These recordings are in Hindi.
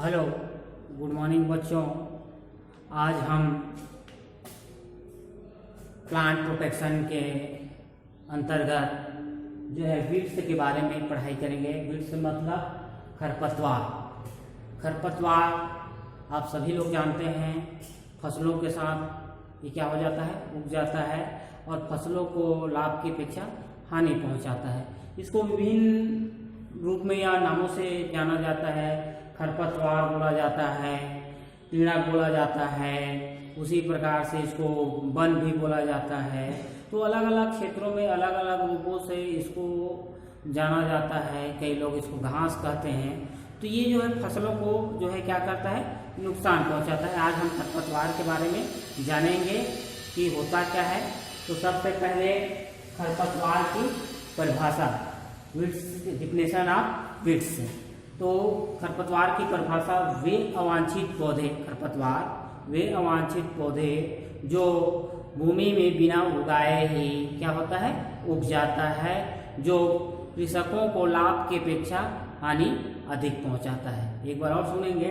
हेलो, गुड मॉर्निंग बच्चों। आज हम प्लांट प्रोटेक्शन के अंतर्गत जो है वीड्स के बारे में पढ़ाई करेंगे। वीड्स मतलब खरपतवार। खरपतवार आप सभी लोग जानते हैं, फसलों के साथ ये क्या हो जाता है, उग जाता है और फसलों को लाभ की अपेक्षा हानि पहुंचाता है। इसको विभिन्न रूप में या नामों से जाना जाता है। खरपतवार बोला जाता है, कीड़ा बोला जाता है, उसी प्रकार से इसको वन भी बोला जाता है। तो अलग अलग क्षेत्रों में अलग अलग रूपों से इसको जाना जाता है। कई लोग इसको घास कहते हैं। तो ये जो है फसलों को जो है क्या करता है, नुकसान पहुंचाता है। आज हम खरपतवार के बारे में जानेंगे कि होता क्या है। तो सबसे पहले खरपतवार की परिभाषा, वीड्स, डिफिनेशन ऑफ वीड्स। तो खरपतवार की परिभाषा, वे अवांछित पौधे, खरपतवार वे अवांछित पौधे जो भूमि में बिना उगाए ही क्या होता है, उग जाता है, जो कृषकों को लाभ की अपेक्षा हानि अधिक पहुंचाता है। एक बार और सुनेंगे।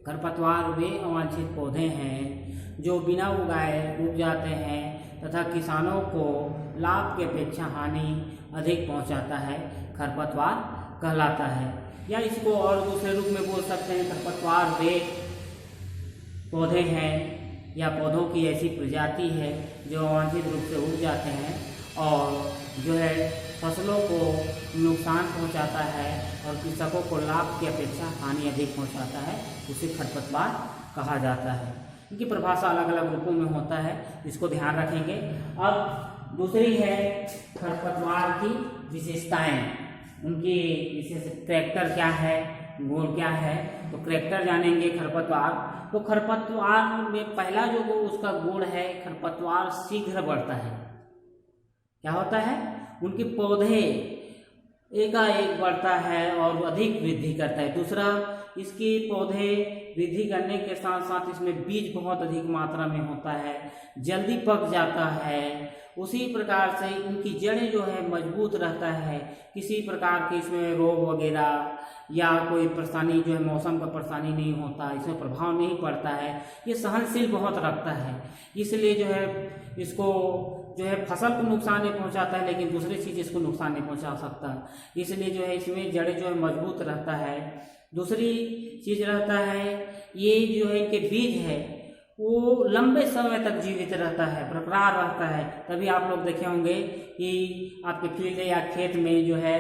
खरपतवार वे अवांछित पौधे हैं जो बिना उगाए उग जाते हैं तथा किसानों को लाभ की अपेक्षा हानि अधिक पहुंचाता है, खरपतवार कहलाता है। या इसको और दूसरे रूप में बोल सकते हैं, खरपतवार वे पौधे हैं या पौधों की ऐसी प्रजाति है जो अवांछित रूप से उग जाते हैं और जो है फसलों को नुकसान पहुंचाता है और कृषकों को लाभ की अपेक्षा हानि अधिक पहुंचाता है, उसे खरपतवार कहा जाता है। इनकी परिभाषा अलग अलग रूपों में होता है, इसको ध्यान रखेंगे। अब दूसरी है खरपतवार की विशेषताएं। उनकी विशेष कैरेक्टर क्या है, गुण क्या है, तो कैरेक्टर जानेंगे खरपतवार। तो खरपतवार में पहला जो उसका गुण है, खरपतवार शीघ्र बढ़ता है। क्या होता है, उनके पौधे एकाएक बढ़ता है और अधिक वृद्धि करता है। दूसरा, इसके पौधे वृद्धि करने के साथ साथ इसमें बीज बहुत अधिक मात्रा में होता है, जल्दी पक जाता है। उसी प्रकार से इनकी जड़ें जो है मजबूत रहता है, किसी प्रकार के इसमें रोग वगैरह या कोई परेशानी जो है मौसम का परेशानी नहीं होता, इसमें प्रभाव नहीं पड़ता है। ये सहनशील बहुत रखता है, इसलिए जो है इसको जो है फसल को नुकसान नहीं पहुंचाता है, लेकिन दूसरी चीज़ इसको नुकसान नहीं पहुंचा सकता। इसलिए जो है इसमें जड़ें जो है मजबूत रहता है। दूसरी चीज़ रहता है, ये जो है इनके बीज है वो लंबे समय तक जीवित रहता है, बरकरार रहता है। तभी आप लोग देखे होंगे कि आपके फील्ड या खेत में जो है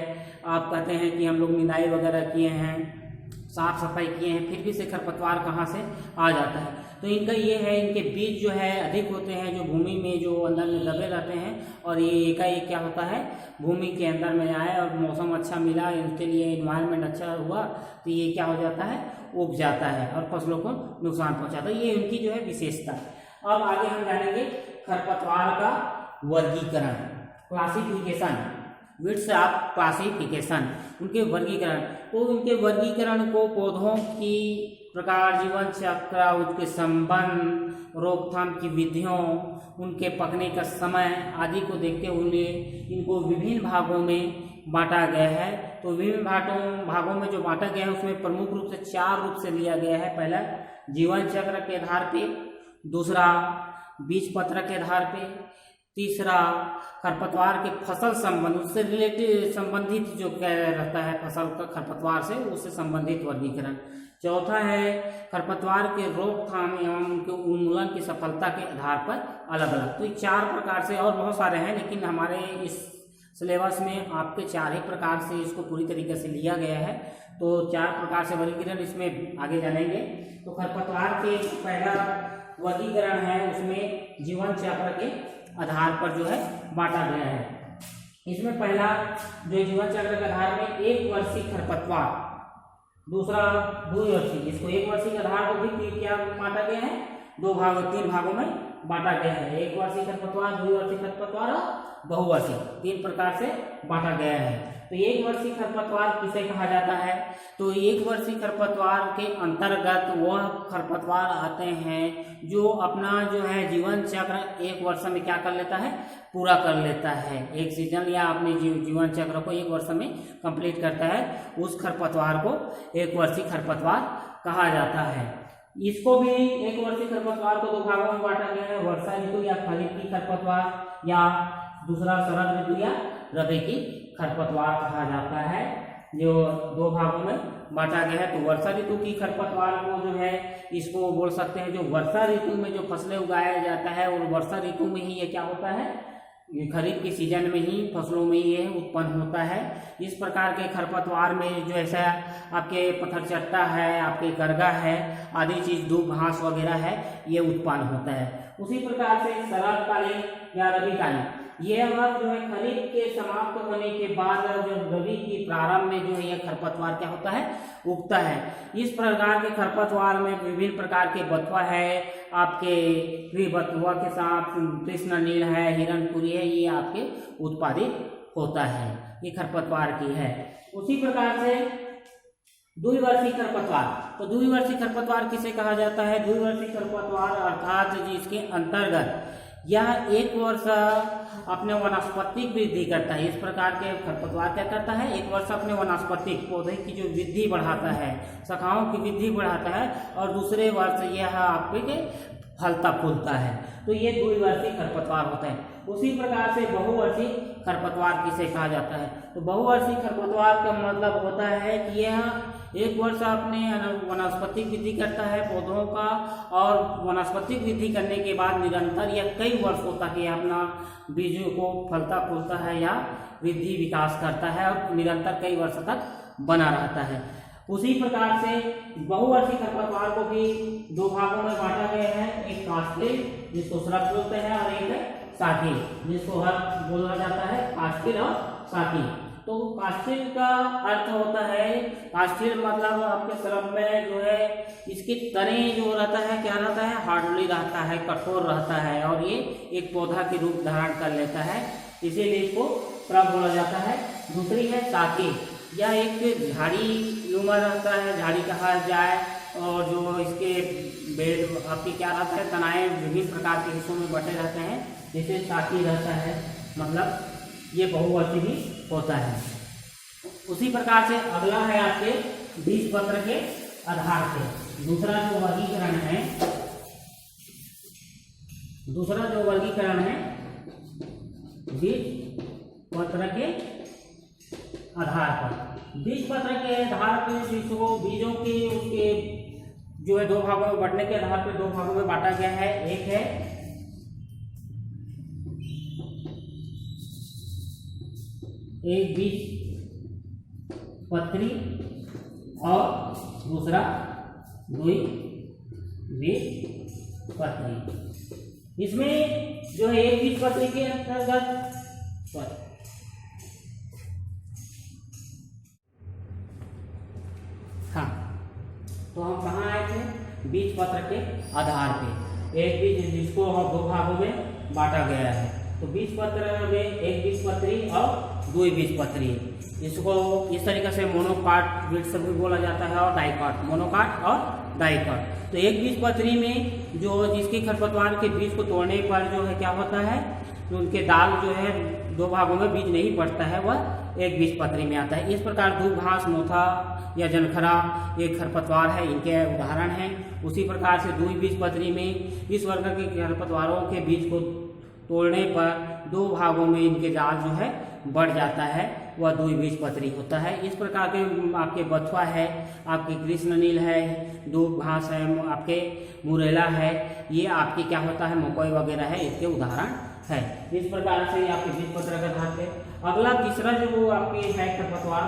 आप कहते हैं कि हम लोग निंदाई वगैरह किए हैं, साफ सफाई किए हैं, फिर भी से खरपतवार कहाँ से आ जाता है। तो इनका ये है, इनके बीज जो है अधिक होते हैं, जो भूमि में जो अंदर में दबे रहते हैं, और ये एकाएक क्या होता है, भूमि के अंदर में आए और मौसम अच्छा मिला, इनके लिए इन्वायरमेंट अच्छा हुआ, तो ये क्या हो जाता है, उग जाता है और फसलों को नुकसान पहुंचाता है। ये इनकी जो है विशेषता। अब आगे हम जानेंगे खरपतवार का वर्गीकरण, क्लासिफिकेशन, वीड्स ऑफ क्लासिफिकेशन, उनके वर्गीकरण। तो उनके वर्गीकरण को पौधों की प्रकार, जीवन चक्र, उसके संबंध, रोकथाम की विधियों, उनके पकने का समय आदि को देखते हुए इनको विभिन्न भागों में बांटा गया है। तो विभिन्न भागों में जो बांटा गया है उसमें प्रमुख रूप से 4 रूप से लिया गया है। पहला जीवन चक्र के आधार पे, दूसरा बीज पत्र के आधार पे, तीसरा खरपतवार के फसल संबंध, उससे रिलेटेड संबंधित जो रहता है फसल का खरपतवार से, उससे संबंधित वर्गीकरण। चौथा है खरपतवार के रोकथाम एवं उनके उन्मूलन की सफलता के आधार पर अलग अलग। तो 4 प्रकार से, और बहुत सारे हैं, लेकिन हमारे इस सिलेबस में आपके 4 ही प्रकार से इसको पूरी तरीके से लिया गया है। तो 4 प्रकार से वर्गीकरण इसमें आगे जानेंगे। तो खरपतवार के पहला वर्गीकरण है, उसमें जीवन चक्र के आधार पर जो है बांटा गया है। इसमें पहला जो जीवन चक्र के आधार में 1 वर्षीय खरपतवार, दूसरा 2 वर्षीय, इसको 1 वर्षीय के आधार को भी क्या बांटा गया है, 3 भागों में बांटा गया है। 1 वर्षीय खरपतवार, 2 वर्षीय खरपतवार और बहुवर्षीय, 3 प्रकार से बांटा गया है। तो एक वर्षीय खरपतवार किसे कहा जाता है? तो एक वर्षीय खरपतवार के अंतर्गत वह खरपतवार आते हैं जो अपना जो है जीवन चक्र एक वर्ष में क्या कर लेता है, पूरा कर लेता है। एक सीजन या अपने जीवन चक्र को एक वर्ष में कंप्लीट करता है, उस खरपतवार को एक वर्षीय खरपतवार कहा जाता है। इसको भी एक वर्षीय खरपतवार को दो भागों में बांटा गया है, वर्षा ऋतु या खरीफ की खरपतवार, या दूसरा शरद ऋतु या रबी की खरपतवार कहा जाता है, जो दो भागों में बांटा गया है। तो वर्षा ऋतु की खरपतवार को जो है इसको बोल सकते हैं जो वर्षा ऋतु में जो फसलें उगाया जाता है, और वर्षा ऋतु में ही ये क्या होता है, ये खरीफ के सीजन में ही फसलों में ये उत्पन्न होता है। इस प्रकार के खरपतवार में जो ऐसा आपके पत्थरचट्टा है, आपके गरगा है आदि चीज, दूब घास वगैरह है, ये उत्पन्न होता है। उसी प्रकार से शरदकालीन या रविकालीन, ये अब जो है खरीफ के समाप्त होने के बाद जब रबी की प्रारंभ में जो है यह खरपतवार क्या होता है, उगता है। इस प्रकार के खरपतवार में विभिन्न प्रकार के बथुआ है, आपके बथुआ के साथ कृष्ण नील है, हिरणपुरी है, ये आपके उत्पादित होता है, ये खरपतवार की है। उसी प्रकार से द्विवर्षीय खरपतवार, तो द्विवर्षीय खरपतवार किसे कहा जाता है? द्विवर्षीय खरपतवार अर्थात जिसके अंतर्गत यह एक वर्ष अपने वनस्पतिक वृद्धि करता है। इस प्रकार के खरपतवार क्या करता है, एक वर्ष अपने वनस्पतिक पौधे की जो वृद्धि बढ़ाता है, शाखाओं की वृद्धि बढ़ाता है, और दूसरे वर्ष यह आपके फलता फूलता है। तो ये द्विवर्षीय खरपतवार होता है। उसी प्रकार से बहुवर्षीय खरपतवार किसे कहा जाता है? तो बहुवर्षीय खरपतवार का मतलब होता है कि यह एक वर्ष अपने वनस्पतिक वृद्धि करता है पौधों का, और वनस्पतिक वृद्धि करने के बाद निरंतर या कई वर्षों तक ये अपना बीजों को फलता फूलता है या वृद्धि विकास करता है, और निरंतर कई वर्ष तक बना रहता है। उसी प्रकार से बहुवर्षीय खरपतवार को भी दो भागों में बांटा गया है, एक कास्टिल जिसको श्रक बोलते हैं, और एक है साकी जिसको हर बोला जाता है, कास्टिल और साकी। तो कास्टिल का अर्थ होता है, कास्टिल मतलब आपके श्रक में जो है इसकी तनें जो रहता है क्या रहता है, हार्डली रहता है, कठोर रहता है, और ये एक पौधा के रूप धारण कर लेता है, इसीलिए इसको श्रक बोला जाता है। दूसरी है साकी, यह एक झाड़ी नुमा रहता है, झाड़ी कहा जाए, और जो इसके बेड आपकी क्या रहता है, तनाएं विभिन्न प्रकार के हिस्सों में बटे रहते हैं, जैसे साकी रहता है, मतलब ये बहुवर्षीय भी होता है। उसी प्रकार से अगला है आपके बीजपत्र के आधार पे दूसरा जो वर्गीकरण है, बीजपत्र के आधार पर। बीजपत्र के आधार पर जिसको बीजों के उसके जो है दो भागों में बांटने के आधार पर दो भागों में बांटा गया है। एक है एक बीजपत्री और दूसरा द्विबीजपत्री। इसमें जो है एक बीजपत्री के अंतर्गत तो हम कहाँ आए थे, बीजपत्र के आधार पे। एक बीज जिसको हम दो भागों में बांटा गया है, तो बीजपत्र में एक बीजपत्री और द्विबीजपत्री। इसको इस तरीके से मोनोकाट वृक्ष भी बोला जाता है, और डाइकाट, मोनोकाट और डाइकाट। तो एक बीजपत्री में जो जिसके खरपतवार के बीज को तोड़ने पर जो है क्या होता है, तो उनके दाल जो है दो भागों में बीज नहीं पड़ता है, वह एक बीजपत्री में आता है। इस प्रकार दूब घास, मोथा या जनखरा एक खरपतवार है, इनके उदाहरण हैं। उसी प्रकार से द्विबीजपत्री में इस वर्ग के खरपतवारों के बीज को तोड़ने पर दो भागों में इनके जाल जो है बढ़ जाता है, वह द्विबीजपत्री होता है। इस प्रकार के आपके बथुआ है, आपके कृष्णनील है, दूब घास है, आपके मुरेला है, ये आपके क्या होता है, मकई वगैरह है, इसके उदाहरण है। इस प्रकार से आपके बीजपत्र के आधार पे। अगला तीसरा जो आपके है खरपतवार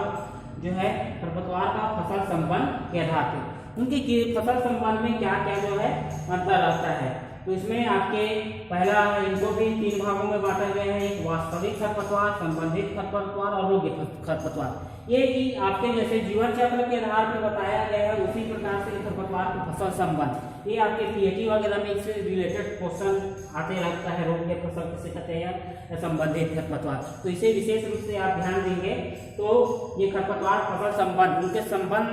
जो है, खरपतवार का फसल संबंध के आधार पे उनके फसल संबंध में क्या क्या जो है अंतर रहता है। तो इसमें आपके पहला इनको भी तीन भागों में बांटा गया है, एक वास्तविक खरपतवार, संबंधित खरपतवार और रोग्य खरपतवार। ये कि आपके जैसे जीवन चक्र के आधार पर बताया गया है, उसी प्रकार से खरपतवार का फसल संबंध ये आपके पीएचडी वगैरह में इससे रिलेटेड क्वेश्चन आते रहता है। रोग के फसल किसे कहते हैं या संबंधित खरपतवार, तो इसे विशेष रूप से आप ध्यान देंगे तो ये खरपतवार फसल संबंध उनके संबंध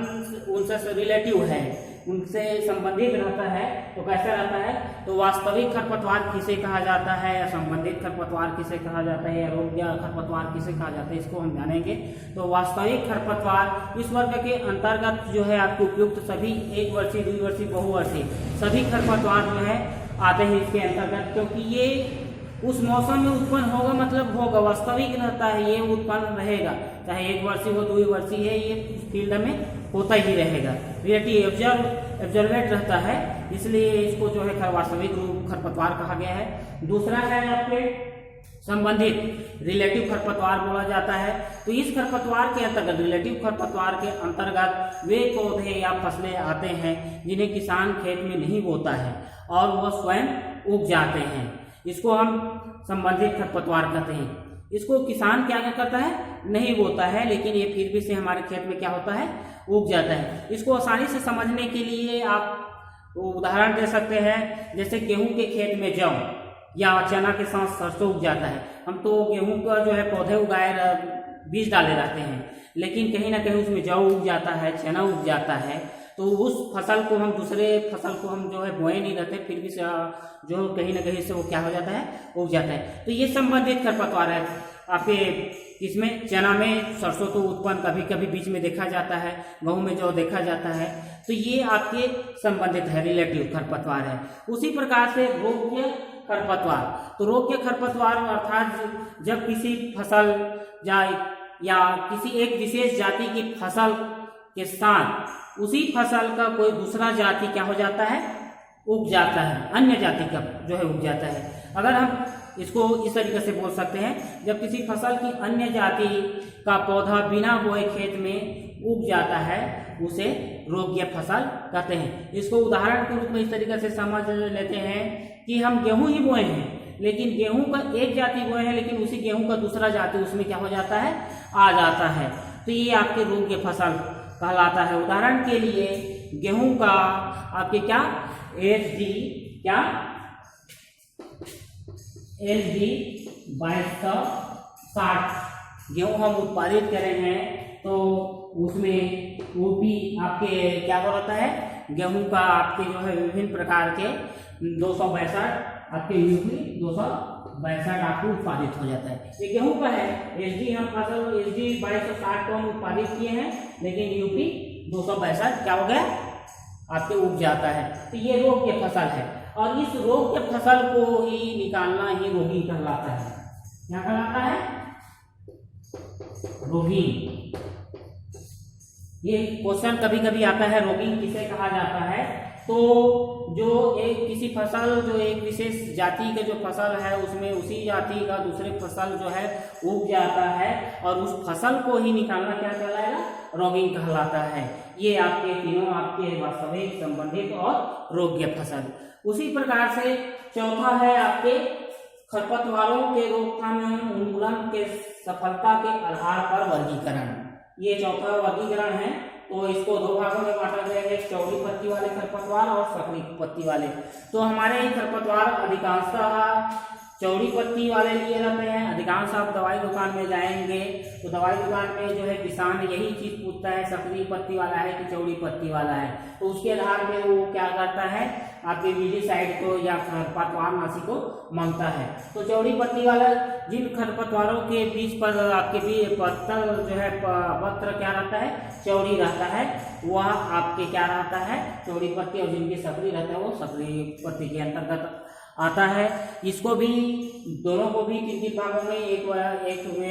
उनसे रिलेटिव है, उनसे संबंधित रहता है। तो कैसा रहता है, तो वास्तविक खरपतवार किसे कहा जाता है या संबंधित खरपतवार किसे कहा जाता है या रोग या खरपतवार किसे कहा जाता है, इसको हम जानेंगे। तो वास्तविक खरपतवार इस वर्ग के अंतर्गत जो है आपके उपयुक्त सभी 1 वर्षीय, 2 वर्षीय, बहुवर्षीय सभी खरपतवार जो है आते हैं इसके अंतर्गत, क्योंकि ये उस मौसम में उत्पन्न होगा, मतलब होगा, वास्तविक रहता है, ये उत्पन्न रहेगा, चाहे 1 वर्षीय हो 2 वर्षीय है, ये फील्ड में होता ही रहेगा। रिलेटिव ऑब्जर्वेट रहता है, इसलिए इसको जो है वास्तविक रूप खरपतवार कहा गया है। दूसरा है आपके संबंधित रिलेटिव खरपतवार बोला जाता है। तो इस खरपतवार के अंतर्गत, रिलेटिव खरपतवार के अंतर्गत वे पौधे या फसलें आते हैं जिन्हें किसान खेत में नहीं बोता है और वह स्वयं उग जाते हैं, इसको हम संबंधित खरपतवार कहते हैं। इसको किसान क्या करता है, नहीं बोता है, लेकिन ये फिर भी से हमारे खेत में क्या होता है, उग जाता है। इसको आसानी से समझने के लिए आप उदाहरण दे सकते हैं, जैसे गेहूं के खेत में जौ या चना के साथ सरसों उग जाता है। हम तो गेहूं का जो है पौधे उगाए बीज डाले रहते हैं, लेकिन कहीं ना कहीं उसमें जौ उग जाता है, चना उग जाता है, तो उस फसल को हम दूसरे फसल को हम जो है बोए नहीं रहते, फिर भी जो कहीं ना कहीं से वो क्या हो जाता है, उग जाता है। तो ये संबंधित खरपतवार है आपके इसमें। चना में सरसों तो उत्पन्न कभी कभी बीच में देखा जाता है, गेहूं में जो देखा जाता है, तो ये आपके संबंधित है, रिलेटिव खरपतवार है। उसी प्रकार से रोग्य खरपतवार, तो रोग्य खरपतवार अर्थात जब किसी फसल या किसी एक विशेष जाति की फसल के साथ उसी फसल का कोई दूसरा जाति क्या हो जाता है, उग जाता है, अन्य जाति का जो है उग जाता है। अगर हम इसको इस तरीके से बोल सकते हैं, जब किसी फसल की अन्य जाति का पौधा बिना बोए खेत में उग जाता है, उसे रोग्य फसल कहते हैं। इसको उदाहरण के रूप में इस तरीके से समझ लेते हैं कि हम गेहूं ही बोए हैं, लेकिन गेहूं का एक जाति बोए हैं, लेकिन उसी गेहूं का दूसरा जाति उसमें क्या हो जाता है, आ जाता है, तो ये आपके रोग्य फसल कहलाता है। उदाहरण के लिए गेहूं का आपके क्या SD 2260 गेहूं हम उत्पादित कर रहे हैं, तो उसमें OP आपके क्या होता है, गेहूं का आपके जो है विभिन्न प्रकार के 262 आपके UP 262 आपको उत्पादित हो जाता है। ये गेहूं का है, SD हम फसल SD 2260 को हम उत्पादित किए हैं, लेकिन UP 262 क्या हो गया, आपके उग जाता है। तो ये रोग की फसल है, और इस रोग के फसल को ही निकालना ही रोगी कहलाता है। क्या कहलाता है, रोगी। ये क्वेश्चन कभी कभी आता है, रोगी किसे कहा जाता है, तो जो एक किसी फसल, जो एक विशेष जाति के जो फसल है, उसमें उसी जाति का दूसरे फसल जो है उग जाता है, और उस फसल को ही निकालना क्या कहलाएगा, रोगिंग कहलाता है। ये आपके तीनों आपके वास्तविक, संबंधित और रोग्य फसल। उसी प्रकार से चौथा है आपके खरपतवारों के रोकथाम एवं उन्मूलन के सफलता के आधार पर वर्गीकरण। ये चौथा वर्गीकरण है, तो इसको 2 भागों में बांटा गया है, चौड़ी पत्ती वाले खरपतवार और सकरी पत्ती वाले। तो हमारे खरपतवार अधिकांशतः चौड़ी पत्ती वाले लिए रहते हैं। अधिकांश आप दवाई दुकान में जाएंगे तो दवाई दुकान में जो है किसान यही चीज पूछता है, सकरी पत्ती वाला है कि चौड़ी पत्ती वाला है, तो उसके आधार में वो क्या करता है, आपके वीडीसाइड को या खरपतवार नाशी को मांगता है। तो चौड़ी पत्ती वाला जिन खरपतवारों के बीच पर आपके भी पत्तर जो है पत्र क्या रहता है, चौड़ी रहता है, वह आपके क्या रहता है, चौड़ी पत्ती, और जिनकी सकरी रहता है वो सकरी पत्ती के अंतर्गत आता है। इसको भी दोनों को भी 3 भागों में एक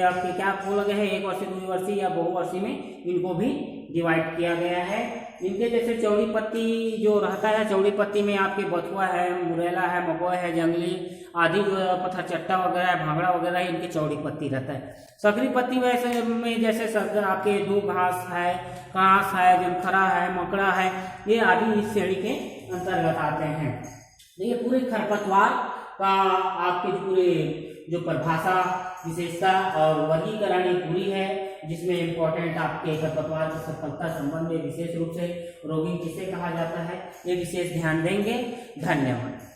आपके क्या बोला गया है, 1 वर्षीय, 2 वर्षीय या बहुवर्षीय में इनको भी डिवाइड किया गया है। इनके जैसे चौड़ी पत्ती जो रहता है, चौड़ी पत्ती में आपके बथुआ है, मुरैला है, मकोय है, जंगली आदि पत्थर चट्टा वगैरह है, भांगड़ा वगैरह है, इनकी चौड़ी पत्ती रहता है। सकरी पत्ती वैसे में जैसे आपके दो घास है, कांस है, जमखरा है, मकड़ा है, ये आदि इस श्रेणी के अंतर्गत आते हैं। देखिए पूरे खरपतवार का आपके पूरे जो परिभाषा, विशेषता और वर्गीकरण पूरी है। जिसमें इम्पोर्टेंट आपके खरपतवार की सफलता संबंध में विशेष रूप से रोगिंग किसे कहा जाता है, ये विशेष ध्यान देंगे। धन्यवाद।